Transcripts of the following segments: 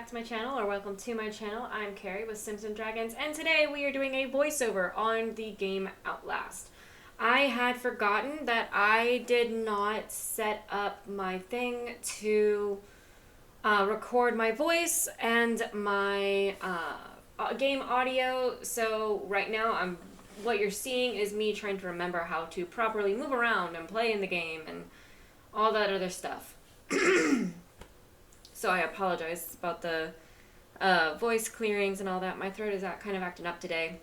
back to my channel, or welcome to my channel. I'm Carrie with Sims and Dragons, and today we are doing a voiceover on the game Outlast. I had forgotten that I did not set up my thing to record my voice and my game audio, so right now what you're seeing is me trying to remember how to properly move around and play in the game and all that other stuff. So I apologize about the voice clearings and all that. My throat is kind of acting up today.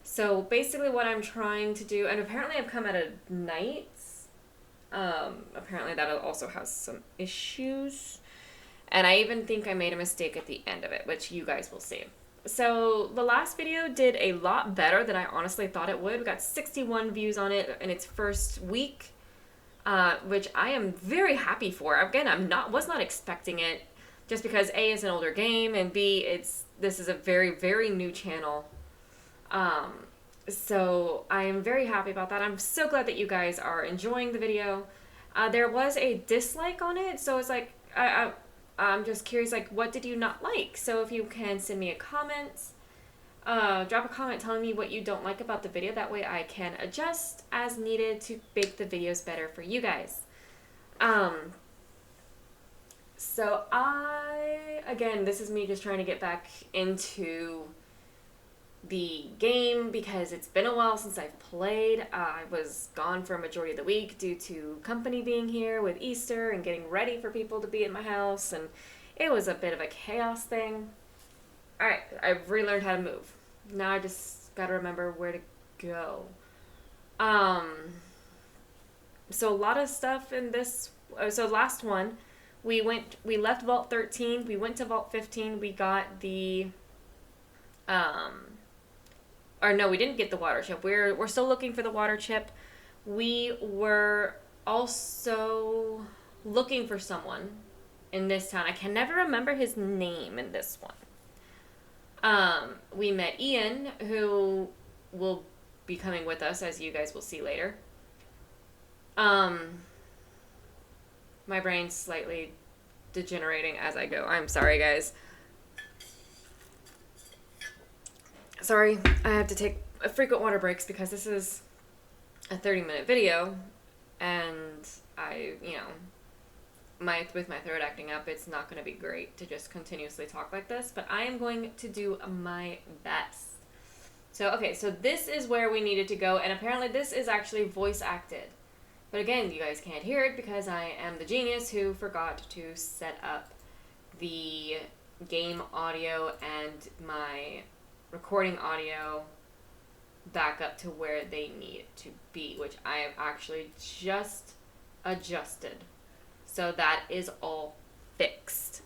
So basically what I'm trying to do, and apparently I've come out of nights. Apparently that also has some issues. And I even think I made a mistake at the end of it, which you guys will see. So the last video did a lot better than I honestly thought it would. We got 61 views on it in its first week. Which I am very happy for. Again, was not expecting it, just because A, is an older game, and B, this is a very, very new channel. So I am very happy about that. I'm so glad that you guys are enjoying the video. There was a dislike on it, so it's like I'm just curious, like, what did you not like? So if you can send me a comment. Drop a comment telling me what you don't like about the video. That way I can adjust as needed to make the videos better for you guys. So again, this is me just trying to get back into the game because it's been a while since I've played. I was gone for a majority of the week due to company being here with Easter and getting ready for people to be at my house, and it was a bit of a chaos thing. Alright, I've relearned how to move. Now I just gotta remember where to go. So a lot of stuff in this. So last one, we left Vault 13, we went to Vault 15, we got the, or no, we didn't get the water chip. We're still looking for the water chip. We were also looking for someone in this town. I can never remember his name in this one. We met Ian, who will be coming with us, as you guys will see later. My brain's slightly degenerating as I go. I'm sorry, guys. Sorry, I have to take frequent water breaks because this is a 30-minute video, and with my throat acting up, it's not going to be great to just continuously talk like this, but I am going to do my best. So, okay, so this is where we needed to go, and apparently this is actually voice acted. But again, you guys can't hear it because I am the genius who forgot to set up the game audio and my recording audio back up to where they need to be, which I have actually just adjusted. So that is all fixed.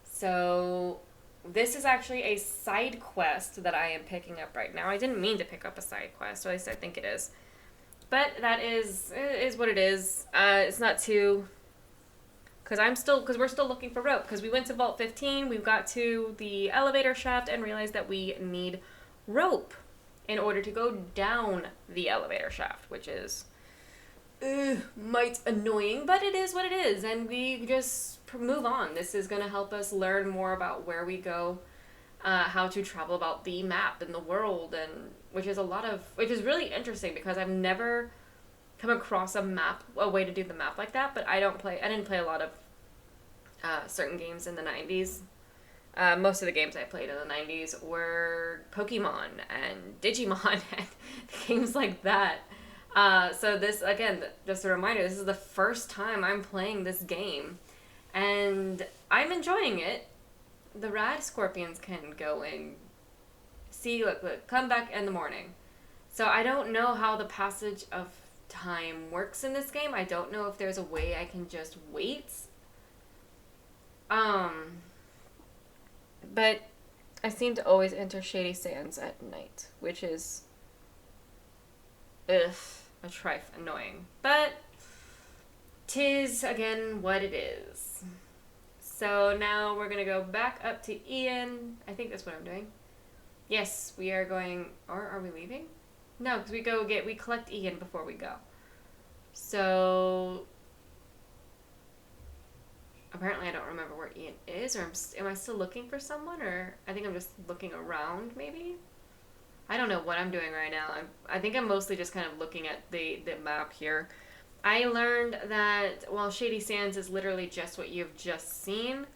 So this is actually a side quest that I am picking up right now. I didn't mean to pick up a side quest, or at least I think it is. But that is what it is. It's not too, because we're still looking for rope, because we went to Vault 15, we got to the elevator shaft and realized that we need rope in order to go down the elevator shaft, which is might annoying, but it is what it is, and we just move on. This is going to help us learn more about where we go, how to travel about the map and the world, and which is really interesting because I've never come across a way to do the map like that. But I didn't play a lot of certain games in the 90s. Most of the games I played in the 90s were Pokemon and Digimon and games like that. So this, again, just a reminder, this is the first time I'm playing this game, and I'm enjoying it. The rad scorpions can go and see, look, come back in the morning. So I don't know how the passage of time works in this game. I don't know if there's a way I can just wait. But I seem to always enter Shady Sands at night, which is a trifle annoying. But 'tis, again, what it is. So now we're going to go back up to Ian. I think that's what I'm doing. Yes, we are going, or are we leaving? No, because we collect Ian before we go. So Apparently I don't remember where Ian is, or am I still looking for someone, or I think I'm just looking around, maybe? I don't know what I'm doing right now. I think I'm mostly just kind of looking at the map here. I learned that while Shady Sands is literally just what you've just seen,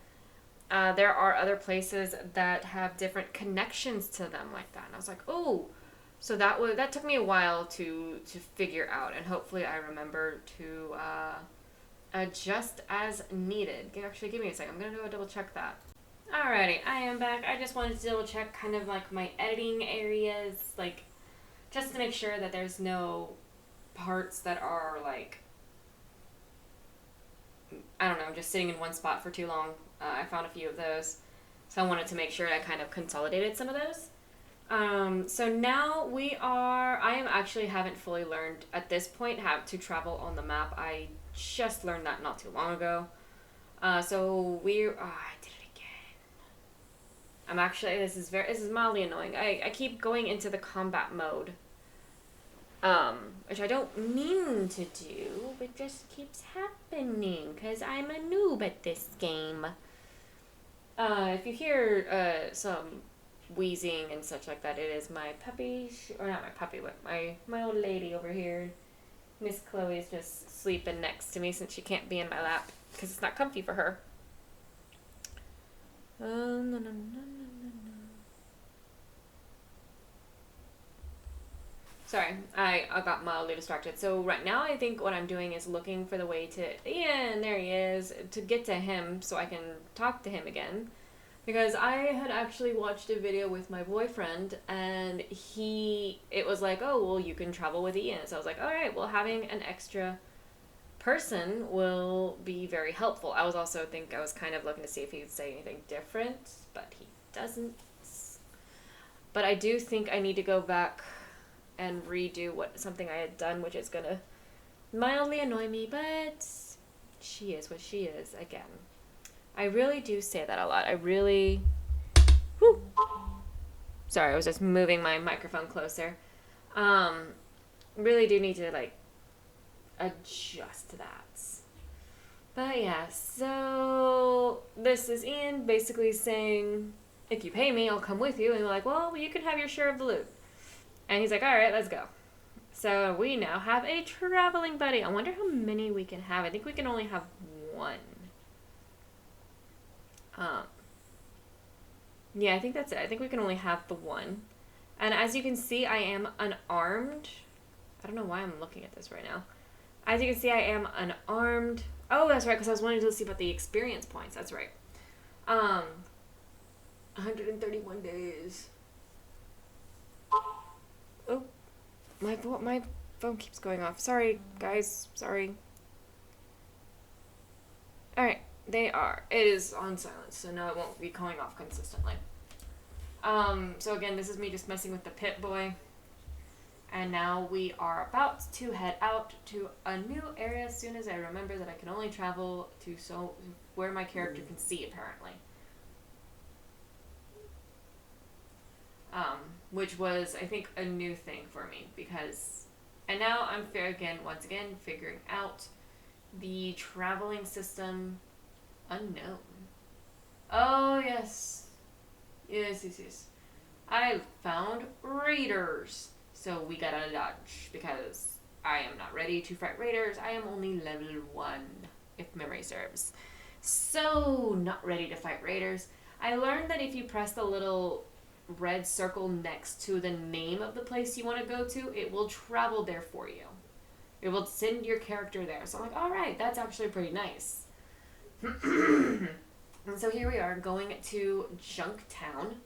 there are other places that have different connections to them like that. And I was like, oh, so that took me a while to figure out, and hopefully I remember to adjust as needed. Actually, give me a second. I'm gonna go double check that. Alrighty, I am back. I just wanted to double check kind of like my editing areas, like just to make sure that there's no parts that are like, I don't know, just sitting in one spot for too long. I found a few of those, so I wanted to make sure I kind of consolidated some of those. So now I am actually haven't fully learned at this point how to travel on the map. I just learned that not too long ago. I did it again. This is mildly annoying. I keep going into the combat mode. Which I don't mean to do, but just keeps happening, because I'm a noob at this game. If you hear, some wheezing and such like that, it is my puppy, or not my puppy, but my old lady over here. Miss Chloe is just sleeping next to me since she can't be in my lap, because it's not comfy for her. No. Sorry, I got mildly distracted. So right now I think what I'm doing is looking for the way to, yeah, and there he is, to get to him so I can talk to him again. Because I had actually watched a video with my boyfriend, and it was like, oh, well, you can travel with Ian. So I was like, all right, well, having an extra person will be very helpful. I was kind of looking to see if he would say anything different, but he doesn't. But I do think I need to go back and redo something I had done, which is gonna mildly annoy me, but she is what she is again. I really do say that a lot. Sorry, I was just moving my microphone closer. Really do need to like adjust that. But yeah, so this is Ian basically saying, if you pay me, I'll come with you. And we're like, well, you can have your share of the loot. And he's like, all right, let's go. So we now have a traveling buddy. I wonder how many we can have. I think we can only have one. Yeah, I think that's it. I think we can only have the one. And as you can see, I am unarmed. I don't know why I'm looking at this right now. As you can see, I am unarmed. Oh, that's right, because I was wanting to see about the experience points. That's right. 131 days. Oh, my phone keeps going off. Sorry, guys. Sorry. Alright, it is on silence, so now it won't be going off consistently. So again, this is me just messing with the Pit Boy. And now we are about to head out to a new area as soon as I remember that I can only travel to where my character can see, apparently. Which was, I think, a new thing for me, and now I'm once again figuring out the traveling system unknown. Oh, yes. Yes. I found raiders. So we gotta dodge, because I am not ready to fight raiders. I am only level 1, if memory serves. So, not ready to fight raiders. I learned that if you press the little red circle next to the name of the place you want to go to, it will travel there for you. It will send your character there. So I'm like, alright, that's actually pretty nice. And so here we are going to Junktown.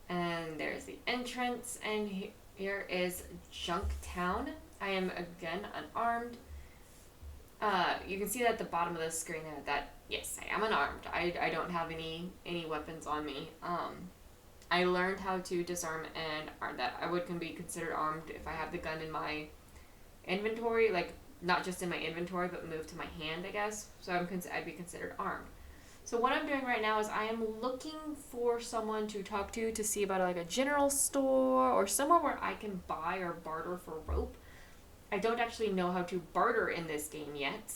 And there's the entrance, and here is Junktown. I am, again, unarmed. You can see that at the bottom of the screen there that, yes, I am unarmed. I don't have any weapons on me. I learned how to disarm and that I can be considered armed if I have the gun in my inventory, like, not just in my inventory, but moved to my hand, I guess. So I'd be considered armed. So what I'm doing right now is I am looking for someone to talk to see about like a general store or somewhere where I can buy or barter for rope. I don't actually know how to barter in this game yet.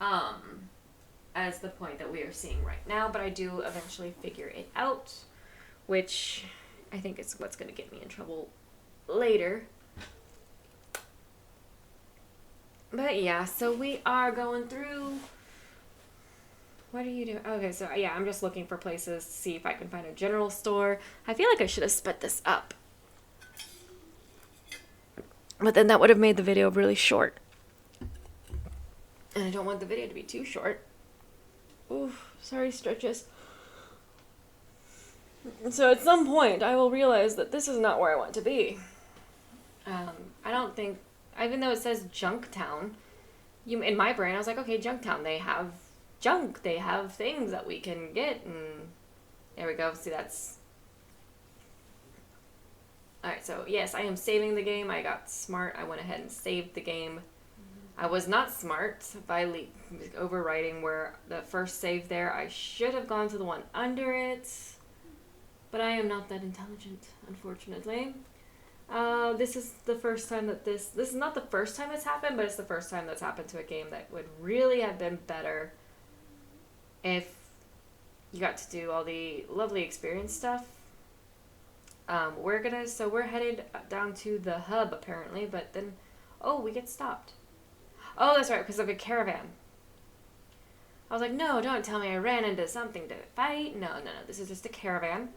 as the point that we are seeing right now, but I do eventually figure it out, which I think is what's going to get me in trouble later. But yeah, so we are going through. What are you doing? Okay, so yeah, I'm just looking for places to see if I can find a general store. I feel like I should have sped this up. But then that would have made the video really short. And I don't want the video to be too short. Ooh, sorry, stretches. So at some point, I will realize that this is not where I want to be. I don't think, even though it says Junktown, in my brain, I was like, okay, Junktown, they have junk, they have things that we can get, and there we go. See, that's... Alright, so yes, I am saving the game. I got smart. I went ahead and saved the game. I was not smart by overwriting where the first save there. I should have gone to the one under it, but I am not that intelligent, unfortunately. This is the first time that this is not the first time it's happened, but it's the first time that's happened to a game that would really have been better if you got to do all the lovely experience stuff. We're headed down to the hub apparently, but then, oh, we get stopped. Oh, that's right, because of a caravan. I was like, no, don't tell me I ran into something to fight. No, this is just a caravan.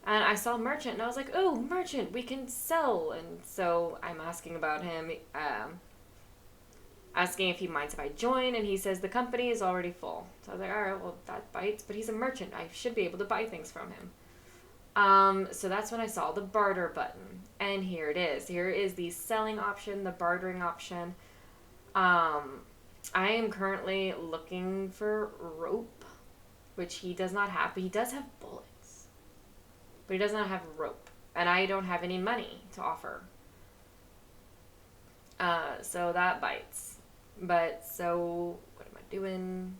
And I saw Merchant, and I was like, oh, Merchant, we can sell. And so I'm asking about him, asking if he minds if I join, and he says the company is already full. So I was like, all right, well, that bites, but he's a merchant. I should be able to buy things from him. So that's when I saw the barter button, and here it is. Here is the selling option, the bartering option. I am currently looking for rope, which he does not have, but he does have bullets. But he does not have rope, and I don't have any money to offer. So that bites. But, so, what am I doing?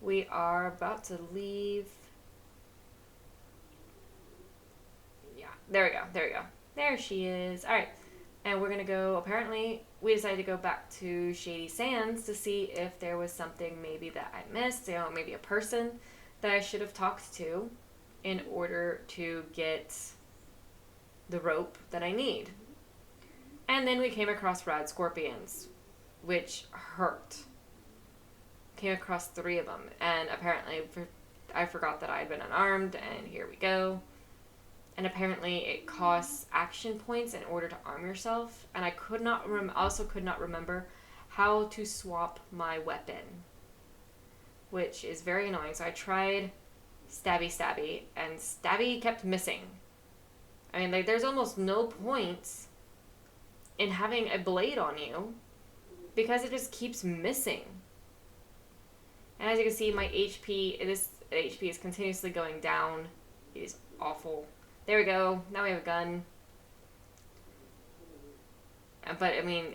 We are about to leave. Yeah, there we go. There she is. Alright, and we're going to go, apparently, we decided to go back to Shady Sands to see if there was something maybe that I missed, maybe a person that I should have talked to in order to get the rope that I need. And then we came across rad scorpions, which hurt. Came across 3 of them, and apparently I forgot that I had been unarmed, and here we go. And apparently it costs action points in order to arm yourself, and I could not remember how to swap my weapon, which is very annoying. So I tried stabby, and stabby kept missing. I mean, like, there's almost no point in having a blade on you because it just keeps missing. And as you can see, my HP is continuously going down. It is awful. There we go. Now we have a gun. But, I mean,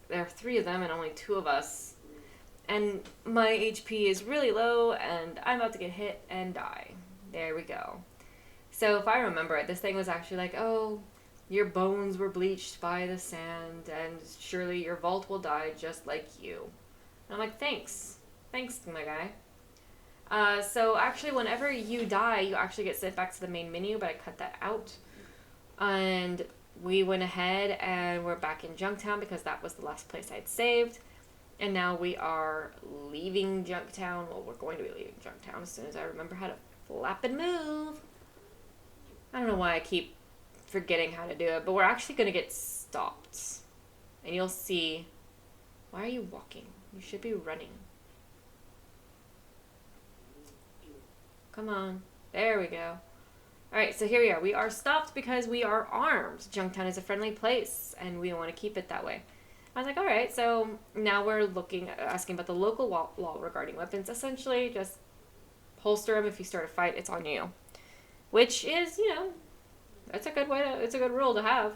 there are 3 of them and only 2 of us. And my HP is really low, and I'm about to get hit and die. There we go. So, if I remember it, this thing was actually like, oh, your bones were bleached by the sand, and surely your vault will die just like you. And I'm like, thanks. Thanks, my guy. So actually, whenever you die, you actually get sent back to the main menu, but I cut that out. And we went ahead and we're back in Junktown because that was the last place I'd saved. And now we are leaving Junktown. Well, we're going to be leaving Junktown as soon as I remember how to flap and move. I don't know why I keep forgetting how to do it, but we're actually going to get stopped. And you'll see. Why are you walking? You should be running. Come on. There we go. Alright, so here we are. We are stopped because we are armed. Junktown is a friendly place, and we want to keep it that way. I was like, alright, so now we're asking about the local law regarding weapons. Essentially, just holster them. If you start a fight, it's on you. Which is, that's a good it's a good rule to have.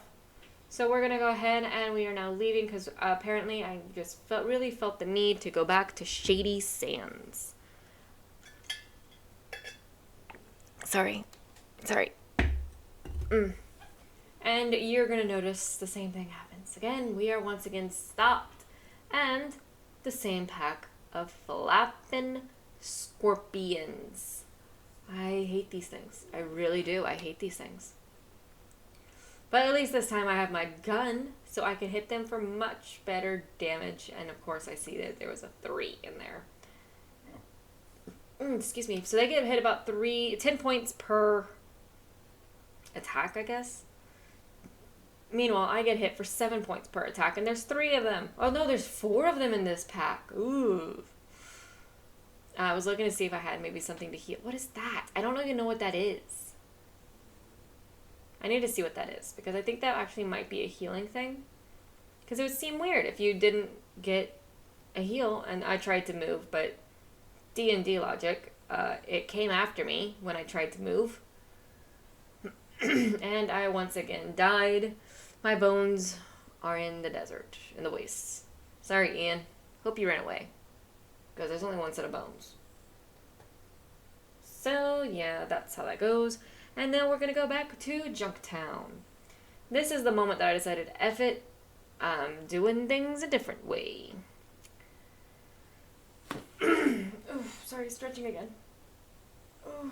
So we're going to go ahead, and we are now leaving because apparently I just really felt the need to go back to Shady Sands. Sorry. And you're going to notice the same thing happens. Again, we are once again stopped. And the same pack of flapping scorpions. I hate these things. I really do. I hate these things. But at least this time I have my gun, so I can hit them for much better damage. And of course I see that there was a 3 in there. Excuse me. So they get hit about 10 points per attack, I guess. Meanwhile, I get hit for 7 points per attack, and there's 3 of them. Oh no, there's 4 of them in this pack. Ooh. I was looking to see if I had maybe something to heal. What is that? I don't even know what that is. I need to see what that is, because I think that actually might be a healing thing. Because it would seem weird if you didn't get a heal, and I tried to move, but D&D logic, it came after me when I tried to move. And I once again died. My bones are in the desert, in the wastes. Sorry, Ian. Hope you ran away. Because there's only one set of bones. So, yeah, that's how that goes. And then we're going to go back to Junktown. This is the moment that I decided, F it, I'm doing things a different way. Oh, sorry, stretching again. Oh.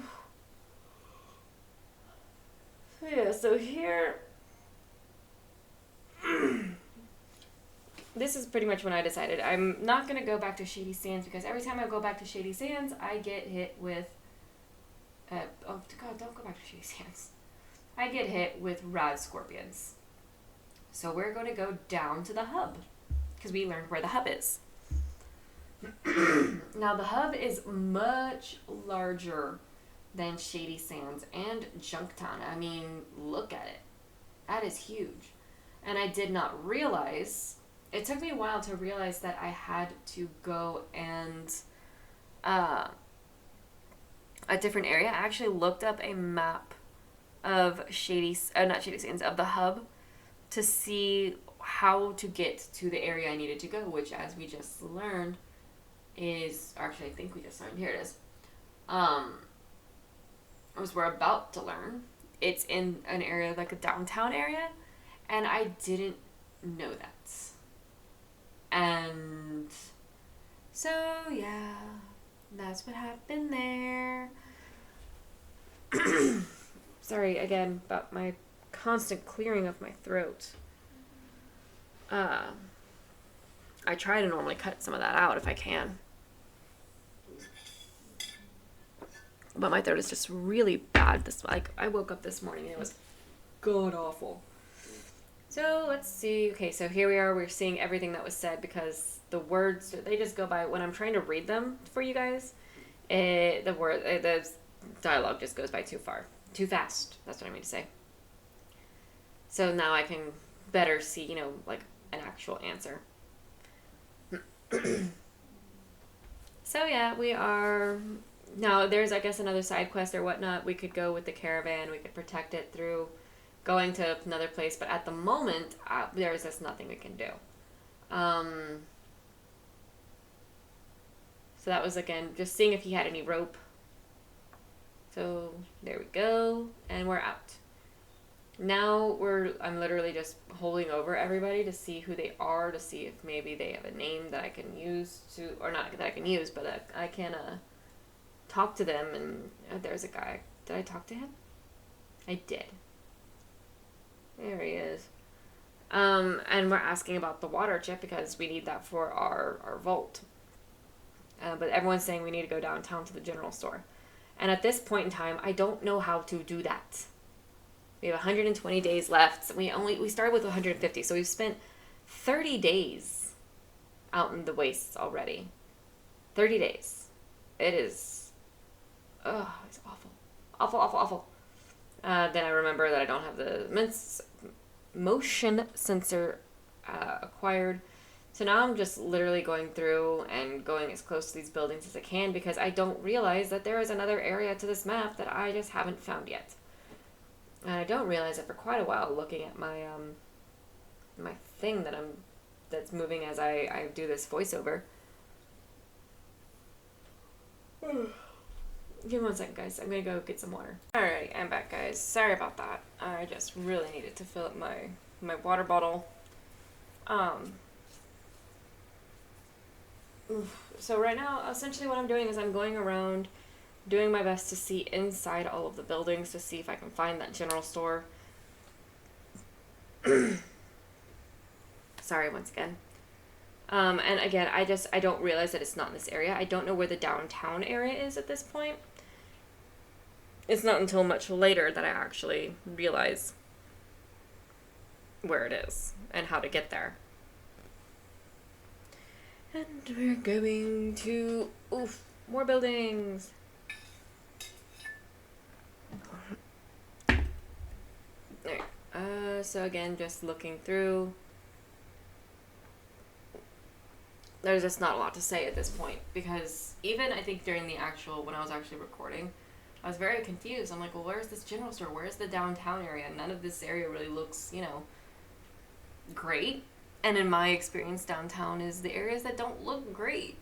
Yeah, so here... This is pretty much when I decided I'm not going to go back to Shady Sands, because every time I go back to Shady Sands, I get hit with... oh, God, don't go back to Shady Sands. I get hit with rad scorpions. So we're going to go down to the hub, because we learned where the hub is. Now, the hub is much larger than Shady Sands and Junktown. I mean, look at it. That is huge. And I did not realize... It took me a while to realize that I had to go and... a different area. I actually looked up a map of not Shady Sands, of the hub, to see how to get to the area I needed to go, which, as we just learned, is... Actually, I think we just learned. Here it is. As we're about to learn, it's in an area, like a downtown area, and I didn't know that. And so, yeah, that's what happened there. Sorry, again, about my constant clearing of my throat. I try to normally cut some of that out if I can. But my throat is just really bad. I woke up this morning and it was god awful. So let's see. Okay, so here we are. We're seeing everything that was said, because the words, they just go by. When I'm trying to read them for you guys, the dialogue just goes by too fast. That's what I mean to say. So now I can better see, like an actual answer. So yeah, we are... Now, there's, I guess, another side quest or whatnot. We could go with the caravan. We could protect it through going to another place. But at the moment, there's just nothing we can do. So that was, again, just seeing if he had any rope. So there we go. And we're out. Now I'm literally just holding over everybody to see who they are, to see if maybe they have a name that I can use to... Or not that I can use, but I can... talk to them. And there's a guy. Did I talk to him? I did. There he is. And we're asking about the water chip, because we need that for our vault. But everyone's saying we need to go downtown to the general store. And at this point in time, I don't know how to do that. We have 120 days left. We started with 150, so we've spent 30 days out in the wastes already. 30 days. It is... Oh, it's awful. Awful, awful, awful. Then I remember that I don't have the motion sensor acquired. So now I'm just literally going through and going as close to these buildings as I can, because I don't realize that there is another area to this map that I just haven't found yet. And I don't realize it for quite a while, looking at my my thing that's moving as I do this voiceover. Give me 1 second, guys. I'm gonna go get some water. Alright, I'm back, guys. Sorry about that. I just really needed to fill up my water bottle. So right now, essentially what I'm doing is I'm going around doing my best to see inside all of the buildings to see if I can find that general store. Sorry once again. And again, I don't realize that it's not in this area. I don't know where the downtown area is at this point. It's not until much later that I actually realize where it is and how to get there. And we're going to... Oof, more buildings. Alright, so again, just looking through. There's just not a lot to say at this point, because even I think during when I was actually recording, I was very confused. I'm like, well, where's this general store? Where's the downtown area? None of this area really looks, great. And in my experience, downtown is the areas that don't look great.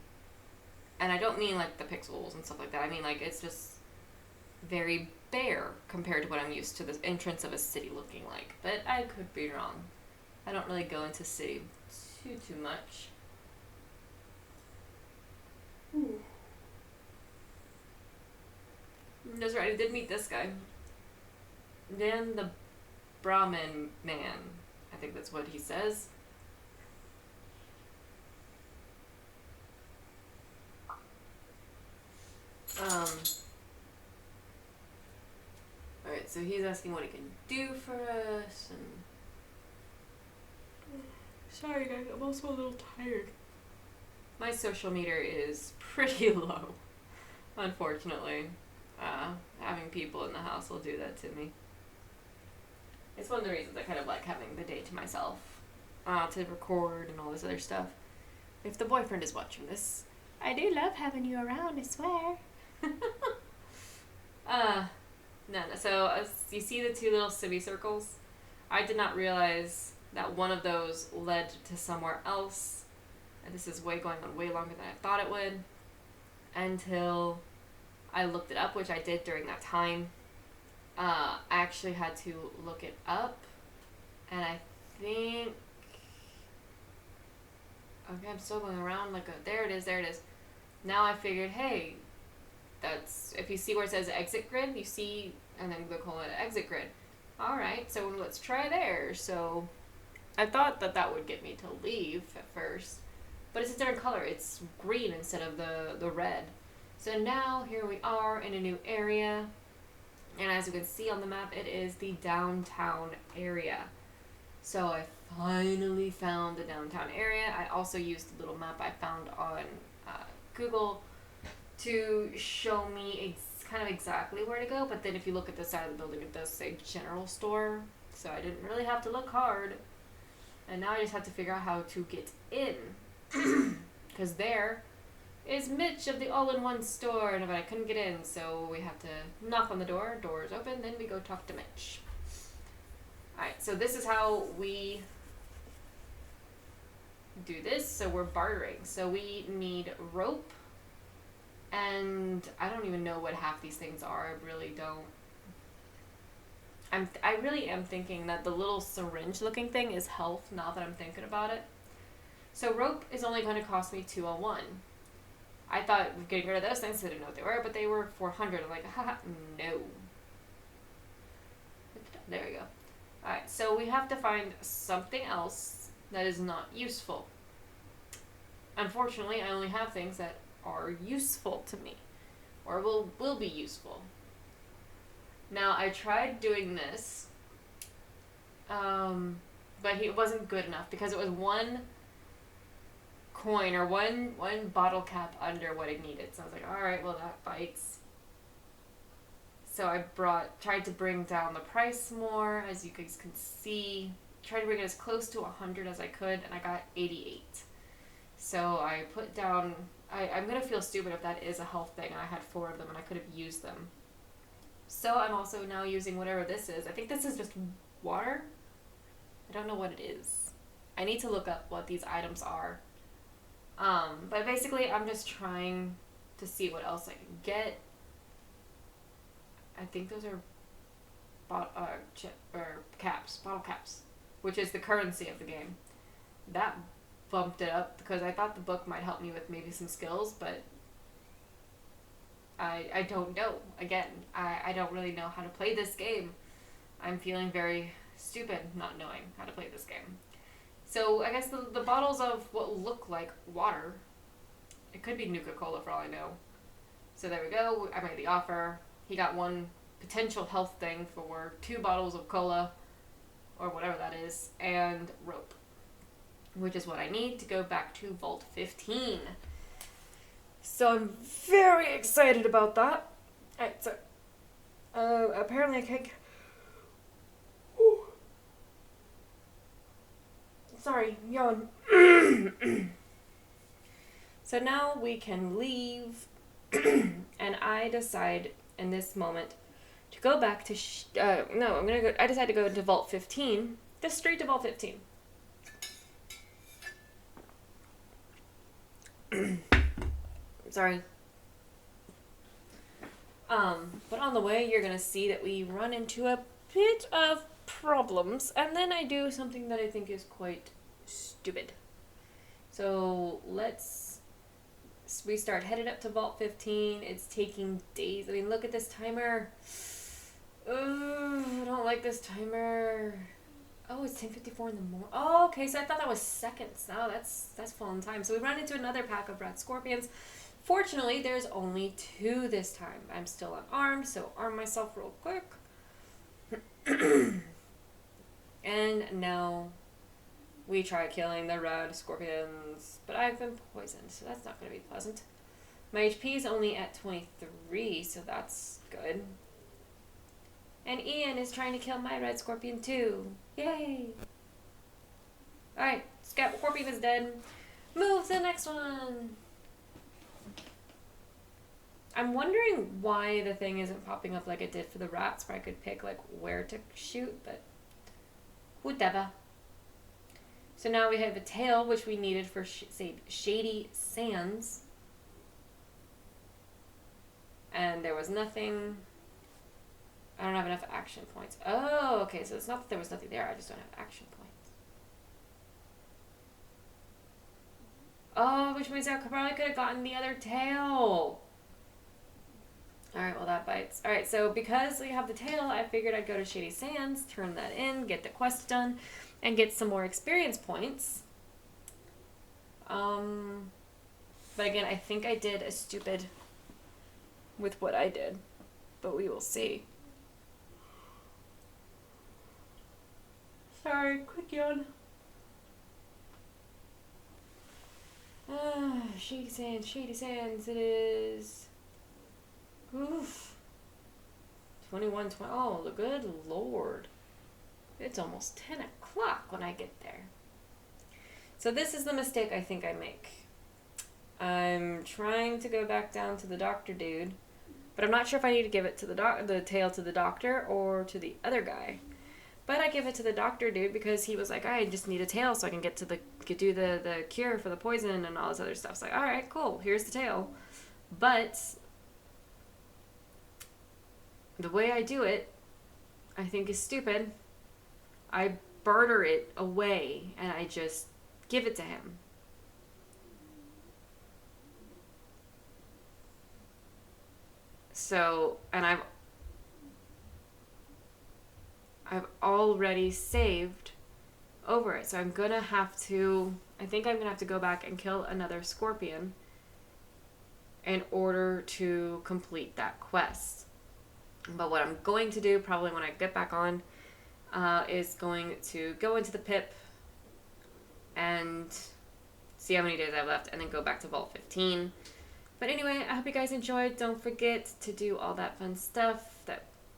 And I don't mean like the pixels and stuff like that. I mean like it's just very bare compared to what I'm used to the entrance of a city looking like. But I could be wrong. I don't really go into city too much. That's right, I did meet this guy. Dan the Brahmin man. I think that's what he says. Alright, so he's asking what he can do for us, and... Sorry guys, I'm also a little tired. My social meter is pretty low, unfortunately. Having people in the house will do that to me. It's one of the reasons I kind of like having the day to myself, to record and all this other stuff. If the boyfriend is watching this, I do love having you around, I swear. No. So, you see the two little semicircles? I did not realize that one of those led to somewhere else. And this is going on way longer than I thought it would. Until I looked it up, which I did during that time. I actually had to look it up. And I think... Okay, I'm still going around like a... There it is. Now I figured, hey... That's, if you see where it says exit grid, you see, and then they'll call it exit grid. Alright, so let's try there. So, I thought that would get me to leave at first, but it's a different color. It's green instead of the red. So now, here we are in a new area, and as you can see on the map, it is the downtown area. So I finally found the downtown area. I also used the little map I found on Google to show me kind of exactly where to go, but then if you look at the side of the building, it does say general store, so I didn't really have to look hard, and now I just have to figure out how to get in, because there is Mitch of the all-in-one store, but I couldn't get in, so we have to knock on the door is open, then we go talk to Mitch. Alright, so this is how we do this. So we're bartering, so we need rope, and I don't even know what half these things are. I really don't. I really am thinking that the little syringe looking thing is health, now that I'm thinking about it. So rope is only going to cost me 201. I thought getting rid of those things, I didn't know what they were, but they were 400. I'm like, haha, no. There we go. Alright, so we have to find something else that is not useful. Unfortunately, I only have things that are useful to me, or will be useful. Now, I tried doing this, but it wasn't good enough because it was one coin or one bottle cap under what it needed. So I was like, alright, well that bites. So I tried to bring down the price more, as you guys can see. Tried to bring it as close to 100 as I could, and I got 88. So I put down, I'm going to feel stupid if that is a health thing, and I had 4 of them, and I could have used them. So I'm also now using whatever this is. I think this is just water. I don't know what it is. I need to look up what these items are. But basically I'm just trying to see what else I can get. I think those are bottle caps, which is the currency of the game. That bumped it up because I thought the book might help me with maybe some skills, but I don't know. Again, I don't really know how to play this game. I'm feeling very stupid not knowing how to play this game. So I guess the bottles of what look like water, it could be Nuka-Cola for all I know. So there we go. I made the offer. He got one potential health thing for 2 bottles of cola, or whatever that is, and rope, which is what I need to go back to Vault 15. So I'm very excited about that. Alright, so apparently I can't. Sorry, yawn. So now we can leave, and I decide in this moment to go back to. No, I'm gonna go. I decide to go into Vault 15. Just straight to Vault 15. Sorry. But on the way, you're gonna see that we run into a bit of problems, and then I do something that I think is quite stupid. So we start headed up to Vault 15. It's taking days. I mean, look at this timer. I don't like this timer. Oh, it's 10:54 in the morning. Oh, okay, so I thought that was seconds. Oh, that's falling time. So we run into another pack of rat scorpions. Fortunately, there's only 2 this time. I'm still unarmed, so arm myself real quick. And now we try killing the red scorpions, but I've been poisoned, so that's not going to be pleasant. My HP is only at 23, so that's good. And Ian is trying to kill my red scorpion too. Yay! Alright, scorpion is dead. Move to the next one! I'm wondering why the thing isn't popping up like it did for the rats, where I could pick like where to shoot, but whatever. So now we have a tail, which we needed for Shady Sands. And there was nothing. I don't have enough action points. Oh, okay, so it's not that there was nothing there, I just don't have action points. Oh, which means I probably could have gotten the other tail. Alright, well that bites. Alright, so because we have the tail, I figured I'd go to Shady Sands, turn that in, get the quest done, and get some more experience points. But again, I think I did a stupid with what I did. But we will see. Sorry, quick yawn. Shady Sands, it is. Oof. 21, oh, the good Lord. It's almost 10 o'clock when I get there. So this is the mistake I think I make. I'm trying to go back down to the doctor dude, but I'm not sure if I need to give it to the tail to the doctor or to the other guy. But I give it to the doctor dude because he was like, I just need a tail so I can get to do the cure for the poison and all this other stuff. So like, all right, cool, here's the tail. But the way I do it, I think is stupid. I barter it away and I just give it to him. So, and I've already saved over it. So I'm gonna have to, I think I'm gonna have to go back and kill another scorpion in order to complete that quest. But what I'm going to do, probably when I get back on, is going to go into the pip and see how many days I have left and then go back to Vault 15. But anyway, I hope you guys enjoyed. Don't forget to do all that fun stuff.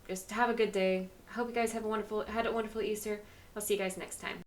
Just have a good day. I hope you guys had a wonderful Easter. I'll see you guys next time.